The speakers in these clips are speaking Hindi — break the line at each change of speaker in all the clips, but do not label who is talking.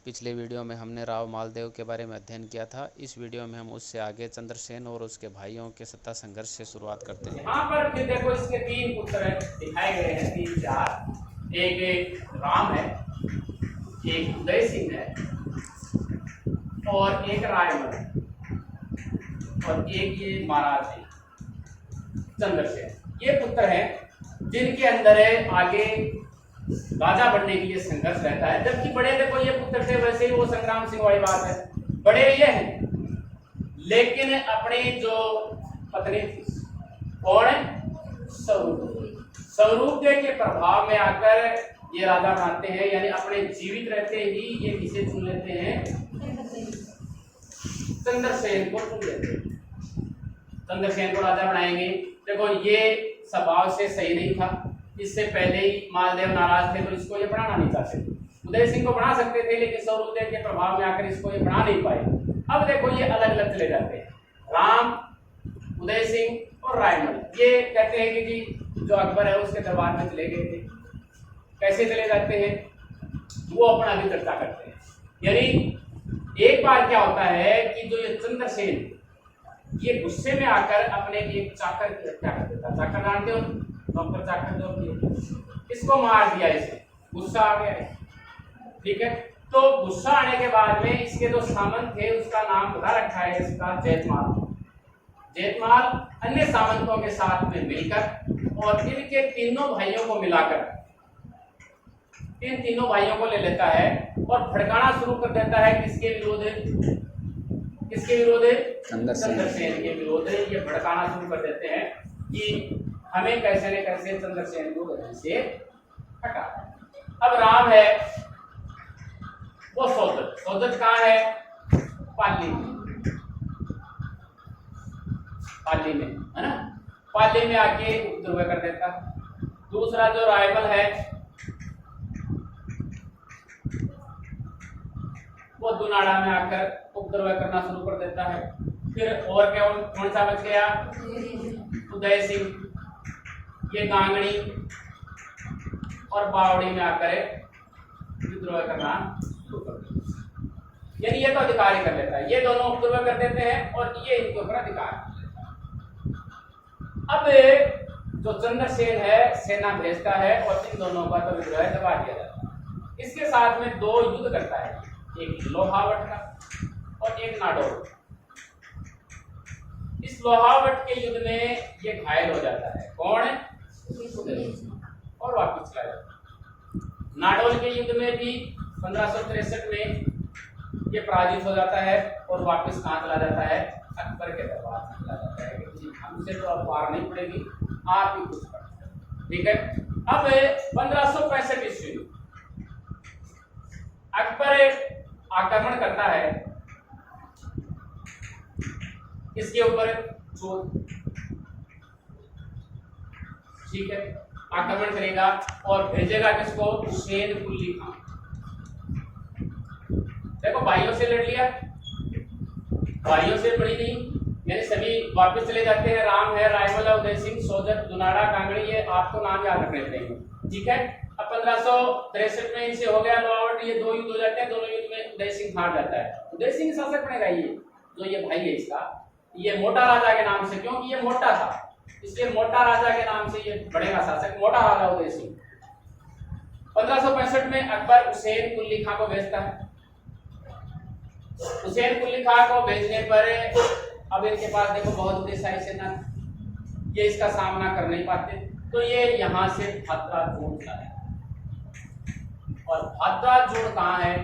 पिछले वीडियो में हमने राव मालदेव के बारे में अध्ययन किया था। इस वीडियो में हम उससे आगे चंद्रसेन और उसके भाइयों के सत्ता संघर्ष से शुरुआत करते हैं।
यहाँ पर फिर देखो इसके तीन पुत्र दिखाए गए हैं, तीन चार। एक राम है, एक उदय सिंह है और एक रायमल है और एक ये महाराज है चंद्रसेन। ये पुत्र हैं जिनके अंदर है आगे राजा बनने के लिए संघर्ष रहता है। जबकि बड़े देखो ये पुत्र थे, वैसे ही वो संग्राम सिंह वाली बात है, बड़े ये हैं, लेकिन अपनी जो पत्नी थी कौन है, स्वरूप के प्रभाव में आकर ये राजा बनाते हैं। यानी अपने जीवित रहते ही ये किसे चुन लेते हैं, चंद्रसेन को चुन लेते हैं। चंद्रसेन को राजा बनाएंगे। देखो ये स्वभाव से सही नहीं था, इससे पहले ही मालदेव नाराज थे तो इसको ये बढ़ाना नहीं चाहते थे। उदय सिंह को बढ़ा सकते थे लेकिन स्वरूपदेव के प्रभाव में आकर इसको ये बढ़ा नहीं पाए। अब देखो ये अलग अलग चले जाते हैं, राम, उदय सिंह और रायमल। ये कहते हैं कि जी जो अकबर है उसके दरबार में चले गए थे। कैसे चले जाते हैं वो अपना भी चर्चा करते हैं। यानी एक बार क्या होता है कि जो ये चंद्रसेन ये गुस्से में आकर अपने एक चाकर की हत्या कर देता। चाकर जानते हो, डॉक्टर चाकर जो, इसको मार दिया। इसे गुस्सा आ गया है, ठीक है। तो गुस्सा आने के बाद में इसके जो सामंत थे उसका नाम बता रखा है इसका जैतमाल। जैतमाल अन्य सामंतों के साथ में मिलकर और इनके तीनों भाइयों को मिलाकर इन तीनों भाइयों को ले लेता है और भड़काना शुरू कर देता है। किसके विरोध है, किसके विरोध है, चंद्रसेन के विरोध है। ये भड़काना शुरू कर देते हैं कि हमें कैसे न कैसे चंद्रसेन को गद्दी से हटा। अब राम है वो सोजत कहाँ है, पाली में है ना, पाली में आके उपद्रव कर देता। दूसरा जो रायमल है वो दुनाड़ा में आकर उपद्रव करना शुरू कर देता है। फिर और क्या कौन सा बच गया, उदय सिंह। ये गांगड़ी और बावड़ी में आकर विद्रोह करना शुरू कर देता है। यानी ये तो अधिकार ही कर लेता है, ये दोनों उपद्रव कर देते हैं और ये इनके ऊपर अधिकार कर लेता है। अब जो चंद्रसेन है सेना भेजता है और इन दोनों का तो विद्रोह दबा दिया जाता है। इसके साथ में दो युद्ध करता है, एक लोहावट का और एक नाडोल। इस लोहावट के युद्ध में ये घायल हो जाता है, कौन है, और वापस चला जाता है। नाडोल के युद्ध में भी 1563 में ये पराजित हो जाता है और वापस कहाँ चला जाता है, अकबर के दरबार में चला जाता है कि हमसे तो अब पार नहीं पड़ेगी, आप ही कुछ कर। ठीक है। अब 1565 ईस्वी अकबर आक्रमण करता है इसके ऊपर, ठीक है, आक्रमण करेगा और भेजेगा किसको, शेर कुल्ली खान। देखो भाइयों से लड़ लिया, भाइयों से बड़ी नहीं, यानी सभी वापस चले जाते हैं। राम है, रायमल, उदय सिंह, सोजत, दुनाड़ा, कांगड़ी, ये आपको नाम याद रखने पड़ेंगे, ठीक है। अब 1563 में इनसे हो गया लोहावट, ये दो युद्ध हो जाते हैं। दोनों युद्ध में उदय सिंह हार जाता है। उदय सिंह शासक बनेगा ये जो ये भाई है इसका, ये मोटा राजा के नाम से, क्योंकि ये मोटा था इसलिए मोटा राजा के नाम से ये बनेगा शासक, मोटा राजा उदय सिंह। 1565 में अकबर हुसैन कुल्ली खां को भेजता है। हुसैन कुल्ली खां को भेजने पर अब इनके पास देखो बहुत बड़ी सारी सेना, ये इसका सामना कर नहीं पाते, तो ये यहाँ से भाद्रा जोड़ चला है। और भाद्रा जोड़ कहाँ है,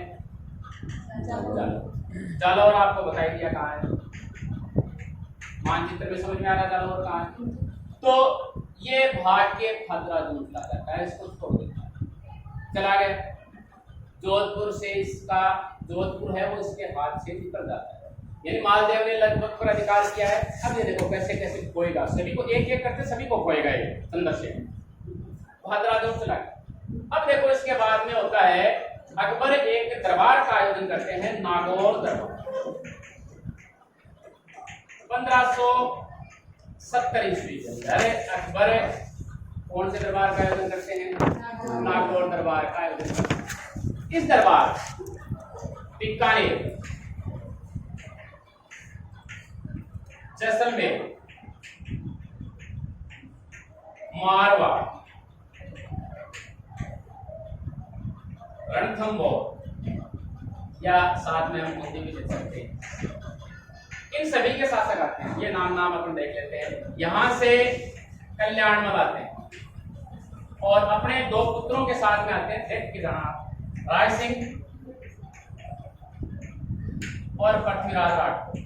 जालौर। आपको बताई दिया कहाँ है, मानचित्र में समझ में आ रहा जालौर कहाँ है। तो ये भाग के भाद्रा जोड़ चला जाता है, इसको छोड़ देता है, चला गया। जोधपुर से इसका, जोधपुर है वो इसके हाथ से निकल जाता है। यानी मालदेव ने लगभग पर अधिकार किया है। अब ये देखो कैसे कैसे खोएगा, सभी को एक एक करके सभी को खोएगा ये चंद्रसेन। भाद्रा जोड़ चला गया। अब देखो इसके बाद में होता है अकबर एक दरबार का आयोजन करते हैं, नागौर दरबार। 1570 ईस्वी के अंदर अकबर कौन से दरबार का आयोजन करते हैं, नागौर दरबार का आयोजन करते हैं। इस दरबार बीकानेर, जैसलमेर, मारवाड़, रणथंभौर, या साथ में हम हिंदी भी लिख सकते हैं। इन सभी के शासक आते हैं, ये नाम अपन देख लेते हैं। यहां से कल्याणमल आते हैं और अपने दो पुत्रों के साथ में आते हैं, देख के जाना, राय सिंह और पृथ्वीराज राठौर।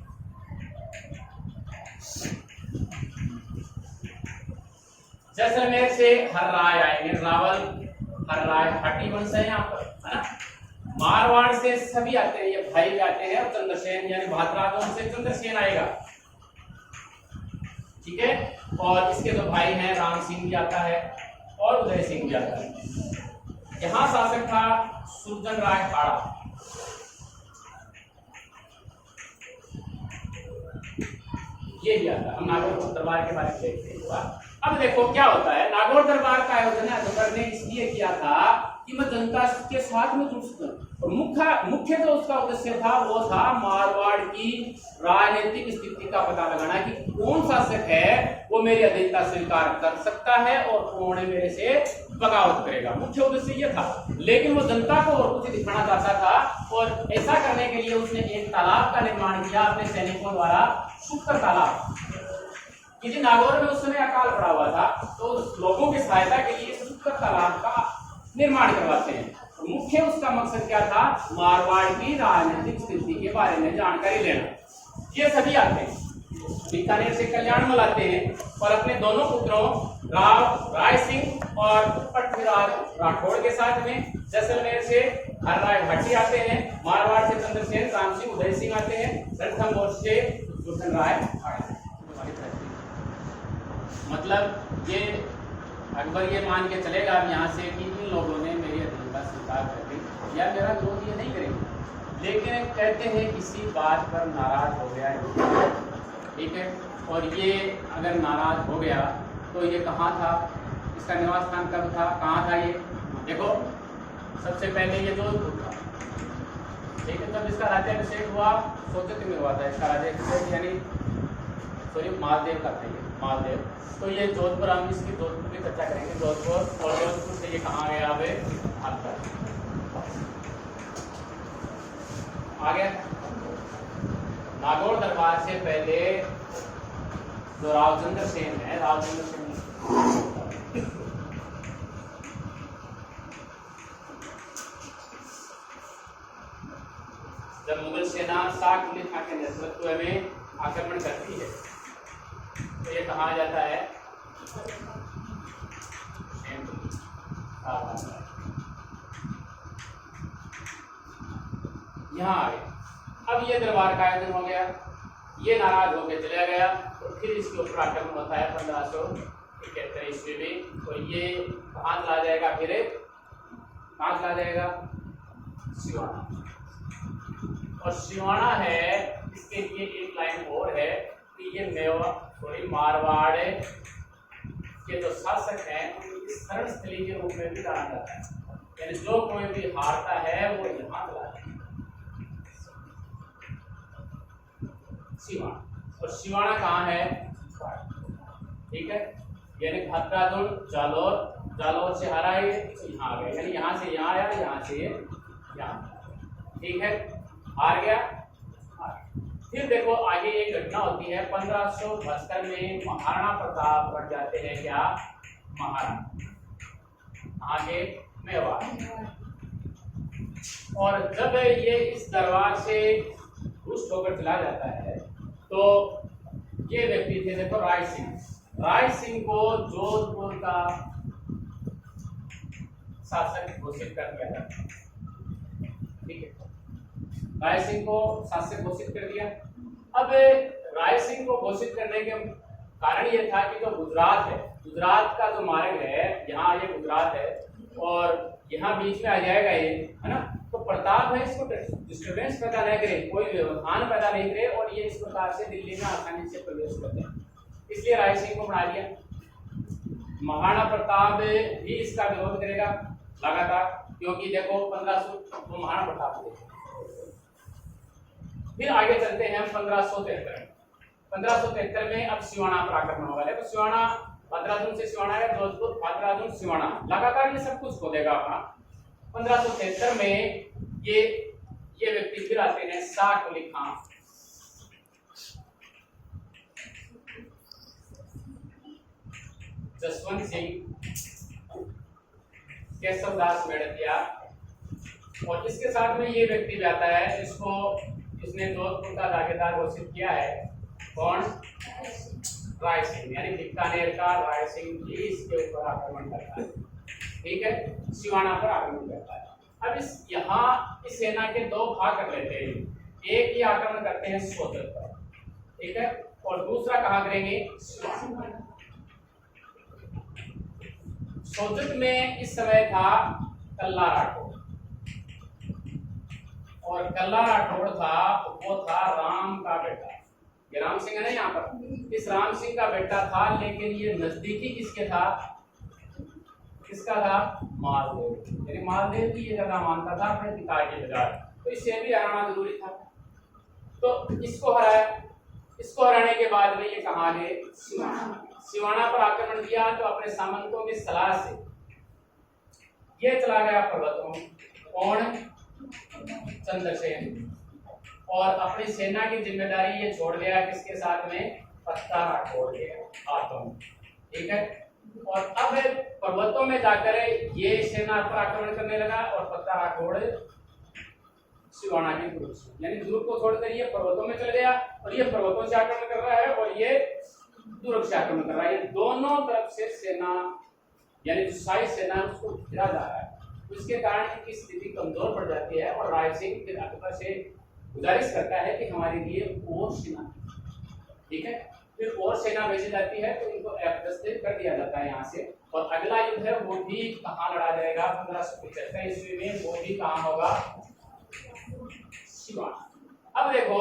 जैसलमेर से हर्राय आएंगे, रावल, हर्राय, हट्टी वंश है यहाँ पर, है ना। मारवाड़ से सभी आते हैं, ये भाई भी आते हैं, और चंद्रसेन यानी भाद्राज वंश से चंद्रसेन आएगा, ठीक है। और इसके दो भाई हैं, राम सिंह भी आता है और उदय सिंह भी आता है। यहाँ शासक था सुरजन राय हाड़ा। ये भी आता है। हम नागौर दरबार के बारे में देखते हैं। अब देखो क्या होता है, नागौर दरबार का आयोजन अकबर ने इसलिए किया था कि मैं जनता के साथ में जुड़ सकूं, और मुख्य जो उसका उद्देश्य था वो था मारवाड़ की राजनीतिक स्थिति का पता लगाना कि कौन शासक है वो मेरी अधीनता स्वीकार कर सकता है और कौन मेरे से बगावत करेगा। मुख्य उद्देश्य ये था, लेकिन वो जनता को और कुछ दिखाना चाहता था, और ऐसा करने के लिए उसने एक तालाब का निर्माण किया अपने सैनिकों द्वारा, शुक्र तालाब। क्योंकि नागौर में उस समय अकाल पड़ा हुआ था, तो लोगों की सहायता के लिए शुक्र तालाब का निर्माण करवाते हैं। तो मुख्य उसका मकसद क्या था, मारवाड़ की राजनीतिक स्थिति के बारे में जानकारी लेना। ये सभी आते हैं, बीकानेर से कल्याणमल आते हैं और अपने दोनों पुत्रों राय सिंह और पृथ्वीराज राठौड़ के साथ में। जैसलमेर से हर्राय भाटी आते हैं, मारवाड़ से चंद्रसेन, राम सिंह, उदय सिंह आते हैं, रणथंभौर से सुरजन राय। मतलब ये अकबर ये मान के चलेगा अब यहाँ से कि इन लोगों ने मेरी अधीनता स्वीकार कर ली या मेरा विरोध ये नहीं करेंगे, लेकिन कहते हैं किसी बात पर नाराज हो गया है, ठीक है। और ये अगर नाराज हो गया तो ये कहाँ था, इसका निवास स्थान कब था, कहाँ था ये देखो। सबसे पहले ये जोधपुर था, ठीक है। जब इसका राज्याभिषेक हुआ सोचित में हुआ था, इसका राज्याभिषेक यानी सॉरी मालदेव का था, ये मालदेव। तो ये जोधपुर, हम इसकी जोधपुर की चर्चा करेंगे, जोधपुर। और जोधपुर से ये कहाँ गया, अब आ गया। नागौर दरबार से पहले जो रावचंद्र सेन है, रावचंद्र सेन जब मुगल सेना शाह कुली खां के नेतृत्व में आक्रमण करती है तो ये कहा जाता है यहाँ आ गए। अब ये दरबार का आयोजन हो गया, ये नाराज होकर चला गया, तो फिर इसके ऊपर आक्रमण होता है 1571 ईस्वी में। तो ये कहाँ चला जाएगा, फिर कहाँ चला जाएगा, सिवाना। और सिवाना है, इसके लिए एक लाइन और है कि ये मारवाड़ के जो शासक हैं उनकी शरण स्थली के रूप में भी जाना जाता है, यानी जो कोई भी हारता है वो यहाँ चला जाता है, सिवाना। और सिवाना कहाँ है, ठीक है। यानी भद्रादुल, जालोर, जालोर से हरा है यहाँ आ गए, यानी यहाँ से यहाँ आया, यहाँ से यहाँ, ठीक है, हार गया। फिर देखो आगे एक घटना होती है 1572 में, महाराणा प्रताप बन जाते हैं क्या, महाराणा, आगे मेवाड़। और जब ये इस दरबार से रुष्ट होकर चला जाता है तो ये व्यक्ति थे देखो राय सिंह। राय सिंह को जोधपुर का शासक घोषित कर दिया था, ठीक है। राय सिंह को शासक घोषित कर दिया। अब राय सिंह को घोषित करने के कारण ये था कि जो गुजरात है, गुजरात का जो मार्ग है, यहाँ ये गुजरात है और यहाँ बीच में आ जाएगा ये, है ना। तो प्रताप है इसको डिस्टर्बेंस पैदा नहीं करे, कोई व्यवधान पैदा नहीं करे और ये इस प्रकार से दिल्ली में आसानी से प्रवेश करते हैं, इसलिए राय सिंह को बना दिया। महाराणा प्रताप भी इसका विरोध करेगा लगातार, क्योंकि देखो 1500 तो महाराणा प्रताप थे, फिर आगे चलते हैं हम 1573 में अब सिवाना पर आक्रमण होगा। देखो सिवाना भद्रादुन से सिवाना है, जोधपुर भद्रादुन सिवाना लगातार ये सब कुछ खोदेगा अपना। 1573 में ये व्यक्ति फिर आते हैं शाह कुली खान। जसवंत सिंह, केशवदास मेड़तिया और इसके साथ में ये व्यक्ति भी आता है जिसको इसने जोधपुर का दावेदार घोषित किया है। कौन? राय सिंह, यानी बीकानेर का राय सिंह भी इसके ऊपर आक्रमण करता है। ठीक है, सिवाना पर आक्रमण करता है। अब इस सेना के दो भाग कर लेते हैं। एक ही आक्रमण करते हैं सोजत पर, ठीक है, और दूसरा कहाँ करेंगे? सिवाना। सोजत में इस समय था कल्ला राठौड़, और कल्ला राठौड़ था वो था राम का बेटा। ये राम सिंह है ना यहाँ पर, इस राम सिंह का बेटा था, लेकिन ये नजदीकी किसके था? किसका था? मालदेव। यानी मालदेव की ये जगह मानता था अपने पिता के बजाय, तो इसे भी हराना जरूरी था। तो इसको हराया। इसको हराने के बाद में ये कहाँ गए? सिवाना पर आक्रमण किया। तो अपने सामंतों की सलाह से ये चला गया पर्वतों में। कौन? चंद्रसेन। और अपनी सेना की जिम्मेदारी ये छोड़ गया किसके साथ में? पत्ता राठौड़ के हाथों में। ठीक है, और अब पर्वतों में जाकर ये सेना पर आक्रमण करने लगा और पत्ता राठौड़ सिवाना के ग्रुप से, यानी दुर्ग को छोड़कर ये पर्वतों में चल गया और ये पर्वतों से आक्रमण कर रहा है और ये दुर्ग से आक्रमण कर रहा है। ये दोनों तरफ से सेना, यानी जो शाही सेना है उसको घिरा जा रहा है। उसके कारण इनकी स्थिति कमजोर पड़ जाती है और राय सिंह फिर अकबर से गुजारिश करता है कि हमारे लिए और सेना, ठीक है, फिर और सेना भेजी जाती है। तो इनको अपदस्थित कर दिया जाता है यहाँ से। और अगला युद्ध है वो भी कहाँ लड़ा जाएगा? 1575 ईस्वी में। वो भी कहाँ होगा? सिवाना। अब देखो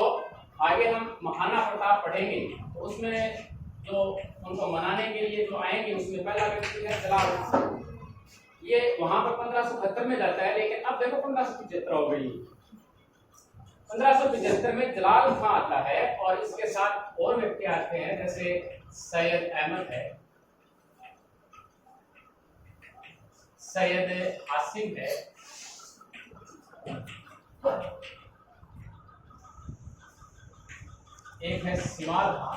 आगे हम महाना प्रताप पढ़ेंगे तो उसमें जो उनको मनाने के लिए जो आएंगे उसमें पहला व्यक्ति है जलाल। ये वहां पर 1572 में जाता है, लेकिन अब देखो 1575 हो गई। 1575 में जलाल खां आता है और इसके साथ और व्यक्ति आते हैं, जैसे सैयद अहमद है, सैयद हासिम है, एक है सिमाल खां।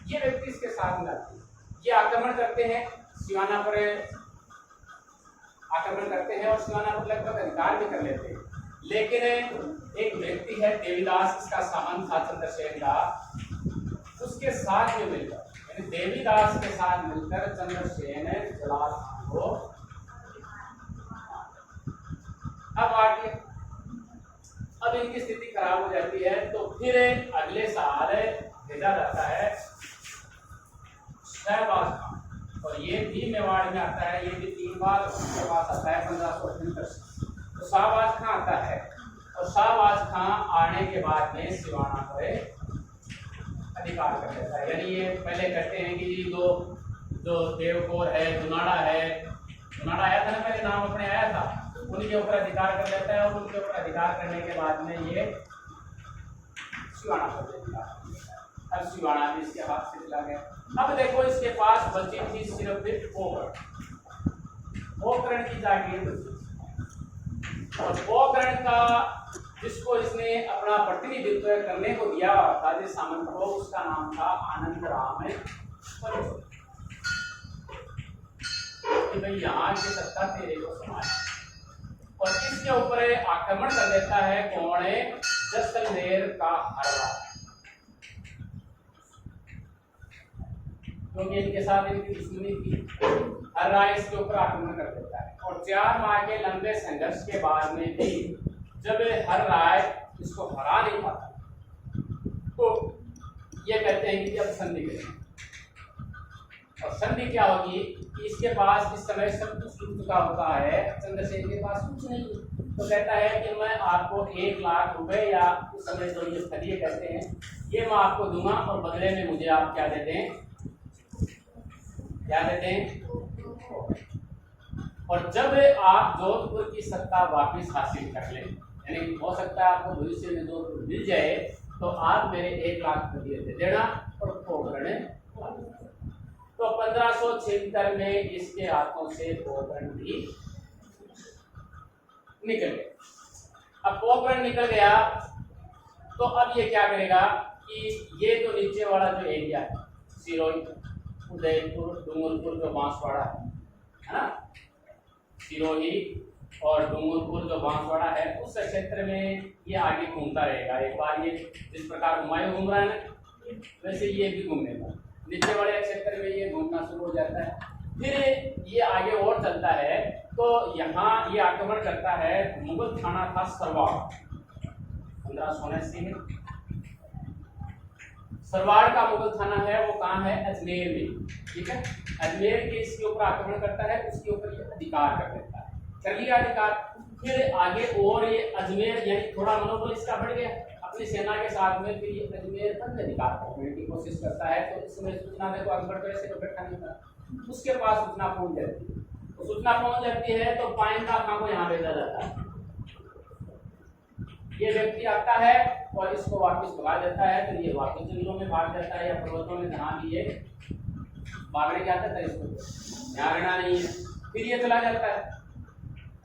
ये व्यक्ति इसके साथ में आते हैं। ये आक्रमण करते हैं, सिवाना पर आक्रमण करते हैं और सिवाना पर लगभग अधिकार भी कर लेते हैं। लेकिन एक व्यक्ति है देवीदास, इसका सामंत था चंद्रसेन का, उसके साथ में मिलकर, यानी देवीदास के साथ मिलकर चंद्रसेन जलाल खान को अब आगे अब इनकी स्थिति खराब हो जाती है। तो फिर अगले साल भेजा जाता है शहबाज खान, और ये भी मेवाड़ में आता है। ये भी 3 बार उसके पास आता है 1578 से। तो शाहबाज खां आता है और शाहबाज खां आने के बाद में सिवाना पर अधिकार कर लेता है। यानी ये पहले कहते हैं कि जी जो देवकोर है, दुनाड़ा है, दुनाड़ा आया था ना पहले, नाम अपने आया था, उनके ऊपर अधिकार कर लेता है। और उनके ऊपर अधिकार करने के बाद में ये सिवाना पर अधिकार कर लेता है। अब सिवाना भी इसके हाथ से चला गया। अब देखो इसके पास बची थी सिर्फ पोकरण की जागीर बची, और पोकरण का जिसको इसने अपना प्रतिनिधित्व करने को दिया था जिस सामंत को, उसका नाम था आनंद राम परिजोत। कि भाई यहाँ की सत्ता तेरे को समाज, और इसके ऊपर आक्रमण कर देता है कौन है? जैसलमेर का हर्रा, क्योंकि इनके साथ इनकी दुश्मनी थी। हर्रा इसके ऊपर आक्रमण कर देता है और 4 माह के लंबे संघर्ष के बाद में भी जब हर्रा इसको हरा नहीं पाता तो ये कहते हैं कि अब संधि करें। और संधि क्या होगी कि इसके पास इस समय सब कुछ लुट चुका होता है, चंद्रसेन के पास कुछ नहीं, तो कहता है कि मैं आपको 1 लाख रुपए, या उस समय जो ये फरिये कहते हैं, ये मैं आपको दूंगा और बदले में मुझे आप क्या दे दें? क्या देते हैं? और जब आप जोधपुर की सत्ता वापस हासिल कर लें, यानी हो सकता है आपको भविष्य में 2 करोड़ मिल जाए तो आप मेरे 1 लाख रुपये दे देना और पोकरण। तो 1576 में इसके हाथों से पोकरण भी निकल गया। अब पोकरण निकल गया तो अब ये क्या करेगा कि ये तो नीचे वाला जो एरिया है सिरोही, उदयपुर, डूंगरपुर जो बांसवाड़ा है ना, सिरोही और डूंगरपुर जो बांसवाड़ा है उस क्षेत्र में ये आगे घूमता रहेगा। एक बार ये जिस प्रकार हुमायूं घूम रहा है ना वैसे ये भी घूमेगा, नीचे वाले क्षेत्र में ये घूमना शुरू हो जाता है। फिर ये आगे और चलता है तो यहाँ ये आक्रमण करता है। मुगल थाना था सरवाड़ 1579 में। सरवाड़ का मुगल थाना है वो कहाँ है, अजमेर में, ठीक है। अजमेर के इसके ऊपर आक्रमण करता है, उसके ऊपर ये अधिकार कर देता है, कर लिया अधिकार। फिर आगे और ये अजमेर यानी थोड़ा मनोबल इसका बढ़ गया अपनी सेना के साथ में, फिर ये अजमेर पर अधिकार करने की कोशिश करता है। तो इस समय सूचना देखो अकबर तो ऐसे तो बैठा नहीं था, उसके पास सूचना पहुंच जाती है। तो सूचना पहुंच जाती है तो पाइंदा खां को यहाँ भेजा जाता है। ये व्यक्ति आता है और इसको वापस भगा देता है। तो ये वापस जंगलों में भाग जाता है या पर्वतों में जहाँ भी ये भागने जाता था, इसको यहाँ रहना नहीं है। फिर ये चला जाता है।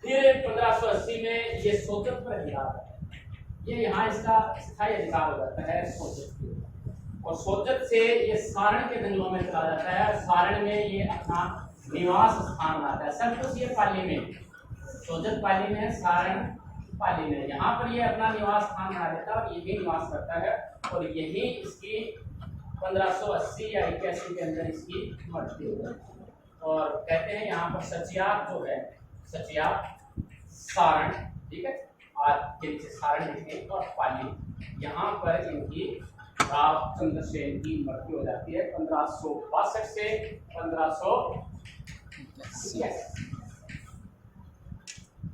फिर 1580 में ये सोजत पर अधिकार है, ये यहाँ इसका स्थायी अधिकार हो जाता है सोजत के। और सोजत से ये सारण के जंगलों में चला जाता है। सारण में ये अपना निवास स्थान बनाता है। सब कुछ ये पाली में, सोजत पाली में, सारण पाली में, यहाँ पर ये अपना निवास स्थान बना देता है और यही निवास करता है। और यही इसकी 1580 या 81 के अंदर इसकी मृत्यु हो गई। और कहते हैं यहाँ पर सचियार जो है, सचियार सारण, ठीक है, आज के नीचे सारण लिखे और पाली, यहाँ पर इनकी राव चंद्रसेन की मृत्यु हो जाती है 1562 से 1580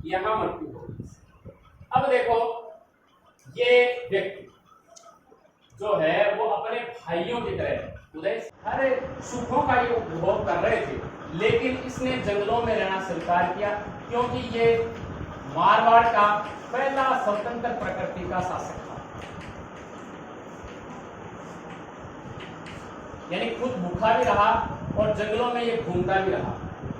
यहाँ मृत्यु हो गई। अब देखो ये व्यक्ति जो है वो अपने भाइयों की तरह उदय हर सुखों का ये उपभोग कर रहे थे, लेकिन इसने जंगलों में रहना स्वीकार किया क्योंकि ये मारवाड़ का पहला स्वतंत्र प्रकृति का शासक था। यानी खुद भूखा भी रहा और जंगलों में ये घूमता भी रहा,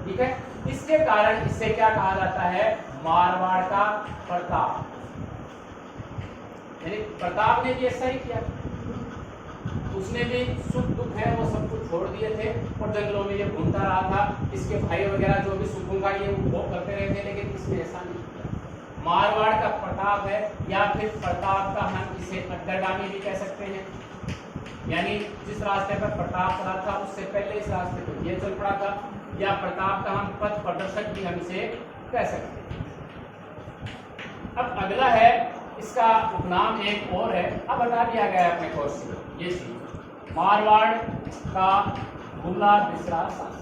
ठीक है। इसके कारण इसे क्या कहा जाता है, मारवाड़ का प्रताप। यानी प्रताप ने भी ऐसा ही किया, उसने भी सुख दुख है वो सब कुछ छोड़ दिए थे और जंगलों में ये घूमता रहा था। इसके भाई वगैरह जो भी सुखों का ये उपभोग करते रहे थे, लेकिन इसने ऐसा नहीं किया। मारवाड़ का प्रताप है, या फिर प्रताप का हम इसे अग्रगामी भी कह सकते हैं। यानी जिस रास्ते पर प्रताप चला था उससे पहले इस रास्ते पर ये चल पड़ा था, या प्रताप का हम पथ प्रदर्शक भी हम इसे कह सकते हैं। अब अगला है, इसका उपनाम एक और है, अब बता दिया गया है अपने कोर्स से, ये चीज मारवाड़ का भूला बिसरा शासक।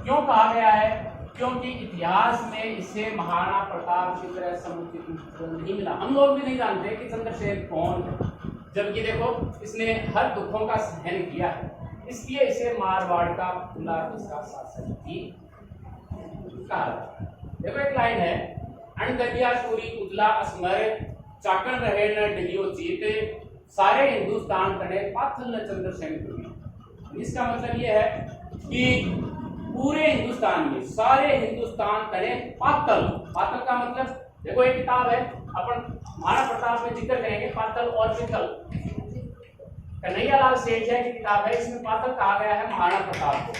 क्यों कहा गया है, क्योंकि इतिहास में इसे महाराणा प्रताप की तरह समुचित नहीं मिला। हम लोग भी नहीं जानते कि चंद्रसेन कौन है, जबकि देखो इसने हर दुखों का सहन किया है, इसलिए इसे मारवाड़ का भूला बिसरा शासक भी कहा। देखो एक लाइन है, अणदगिया चूरी उजला असमर चाकन रहे न डगियो जीते सारे हिंदुस्तान तड़े पाथल न चंद्रसेन को। इसका मतलब ये है कि पूरे हिंदुस्तान में सारे हिंदुस्तान तड़े पातल। पातल का मतलब देखो एक किताब है, अपन महाराणा प्रताप में जिक्र करेंगे पातल और पितल। कन्हैया लाल सेठिया की किताब है, इसमें पातल कहा गया है महाराणा प्रताप को।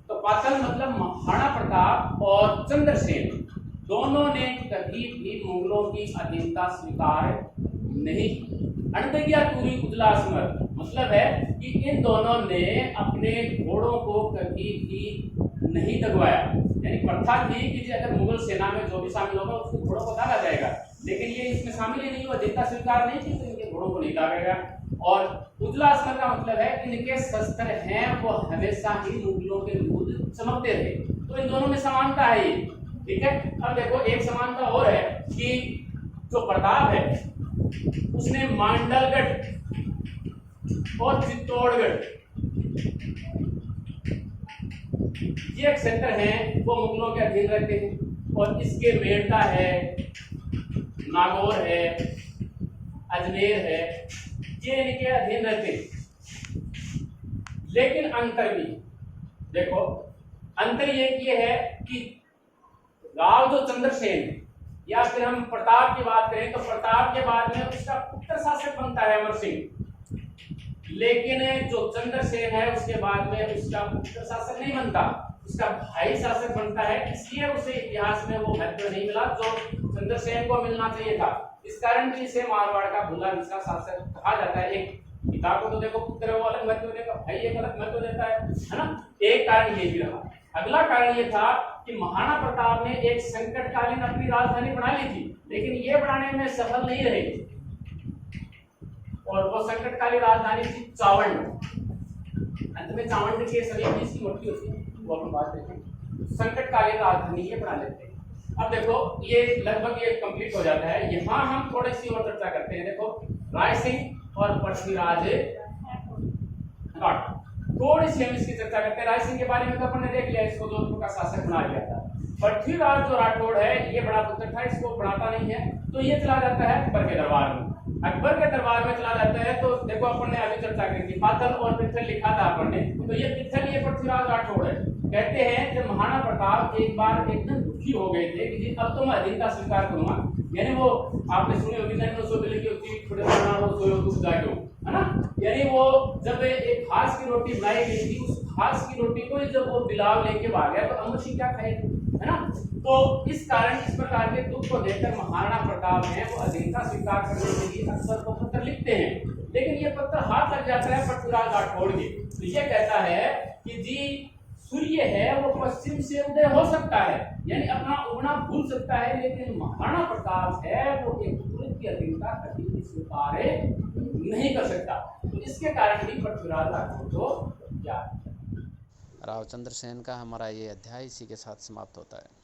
तो पातल मतलब महाराणा प्रताप और चंद्रसेन दोनों ने कभी भी मुगलों की अधीनता स्वीकार नहीं की। अणदगिया टूरी उजला असमर मतलब है कि इन दोनों ने अपने घोड़ों को कभी भी नहीं दगवाया। यानी प्रथा थी कि अगर मुगल सेना में जो भी शामिल होगा उसके घोड़ों को दागा जाएगा, लेकिन ये इसमें शामिल ही नहीं हुआ, अधीनता स्वीकार नहीं की तो इनके घोड़ों को नहीं दागेगा। और उजला असमर का मतलब है इनके शस्त्र हैं वो हमेशा ही मुगलों के विरुद्ध चमकते रहे। तो इन दोनों में समानता है ये, ठीक है। अब देखो एक समानता और है कि जो प्रताप है उसने मांडलगढ़ और चित्तौड़गढ़ ये एक सेक्टर हैं वो मुगलों के अधीन रहते हैं और इसके मेड़ता है, नागौर है, अजमेर है, ये इनके अधीन रहते हैं। लेकिन अंतर भी देखो, अंतर ये है कि राव जो चंद्रसेन है या फिर हम प्रताप की बात करें तो प्रताप के बाद में उसका पुत्र शासक बनता है अमर सिंह, लेकिन जो चंद्रसेन है उसके बाद में उसका पुत्र शासक नहीं बनता, उसका भाई शासक बनता है। इसलिए उसे इतिहास में वो महत्व नहीं मिला जो चंद्रसेन को मिलना चाहिए था। इस कारण भी इसे मारवाड़ का भूला विछड़ा शासक कहा जाता है। एक पिता को तो देखो पुत्र वो अलग महत्व देगा, भाई एक अलग महत्व देता है ना। एक कारण ये भी रहा। अगला कारण ये था कि महाराणा प्रताप ने एक संकटकालीन अपनी राजधानी बना ली थी, लेकिन ये बनाने में सफल नहीं रहे और वो संकटकालीन राजधानी थी चावंड। अंत में चावंड के सभी चीज की मट्टी होती है, वो अपन बात देखें। संकटकालीन राजधानी ये बना लेते हैं। अब देखो ये लगभग ये कंप्लीट हो जाता है। यहाँ हम थोड़ी सी और चर्चा करते हैं। देखो राय सिंह और पृथ्वीराज राठौर, थोड़ी सी हम इसकी चर्चा करते हैं। राय सिंह के बारे में तो अपन ने देख लिया, इसको जोधपुर का शासक बना लिया था। पृथ्वीराज जो राठौड़ है ये बड़ा पुत्र था, इसको बनाता नहीं है तो ये चला जाता है अकबर के दरबार में। अकबर के दरबार में चला जाता है तो देखो अपन ने अभी चर्चा करी थी, पाथल और पित्थल लिखा था अपन ने, तो ये पित्थल ये पृथ्वीराज राठौड़ है। कहते हैं जब महाराणा प्रताप एक बार एकदम दुखी हो गए थे कि जी अब तो मैं अधीनता स्वीकार करूंगा, यानी वो आपने सुनी होगी नैनो सो बिल की होती थोड़े बनाना हो सोयो दुख जागो, है ना। यानी वो जब एक घास की रोटी बनाई गई थी, उस घास की रोटी को जब वो बिलाव लेके भाग गया तो अमर सिंह क्या खाएगा, है ना। तो इस कारण इस प्रकार के दुख को देखकर महाराणा प्रताप ने वो अधीनता स्वीकार करने के लिए अक्सर को पत्र लिखते हैं, लेकिन ये पत्र हाथ लग जाता है पृथ्वीराज राठौड़ के। तो ये कहता है कि जी सूर्य है वो पश्चिम से उदय हो सकता है, यानी अपना उगना भूल सकता है, लेकिन महाराणा प्रताप है वो एक तुरंत की अधीनता कभी भी स्वीकार नहीं कर सकता। तो इसके कारण ही पृथ्वीराज राठौड़ को याद।
राव चंद्रसेन का हमारा ये अध्याय इसी के साथ समाप्त होता है।